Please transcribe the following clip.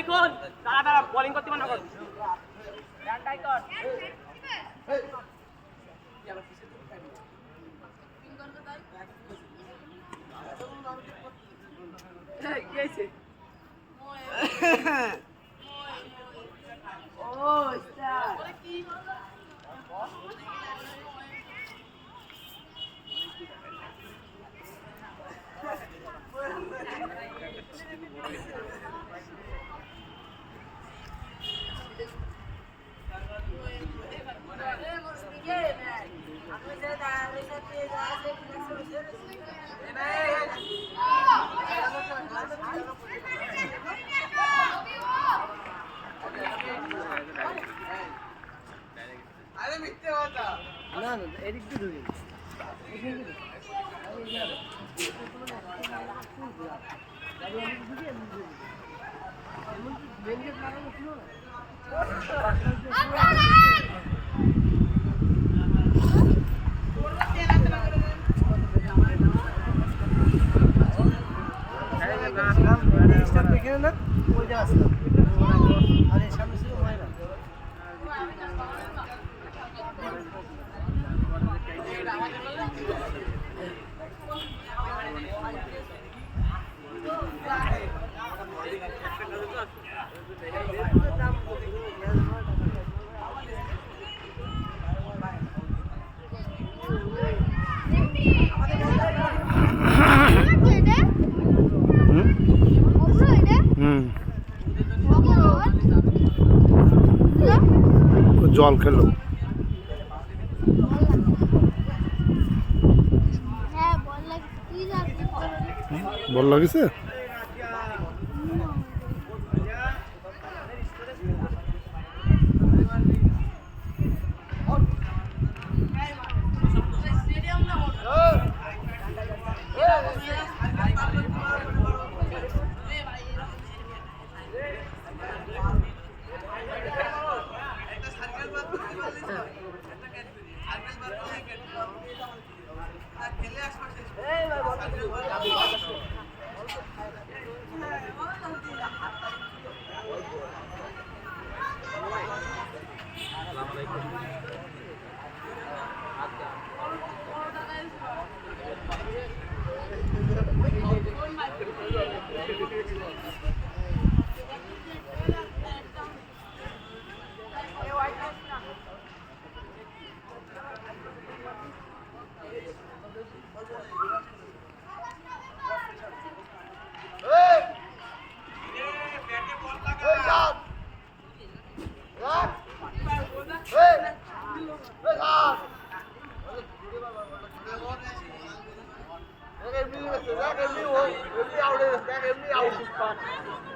লিখুন দাঁড়া দাঁড়া বোলিং করতে মনে কর রানটাই কর কি হইছে ও স্টার কি আরে মিথ্যে কথা না না এদিক দিয়ে ধরে দেখে না ওই যে আসলাম আরে সামনে ছিল মাইরা জল খেলো বল লাগিছে Em đi mà thực ra em đi không? Em đi ao đây, em đi ao.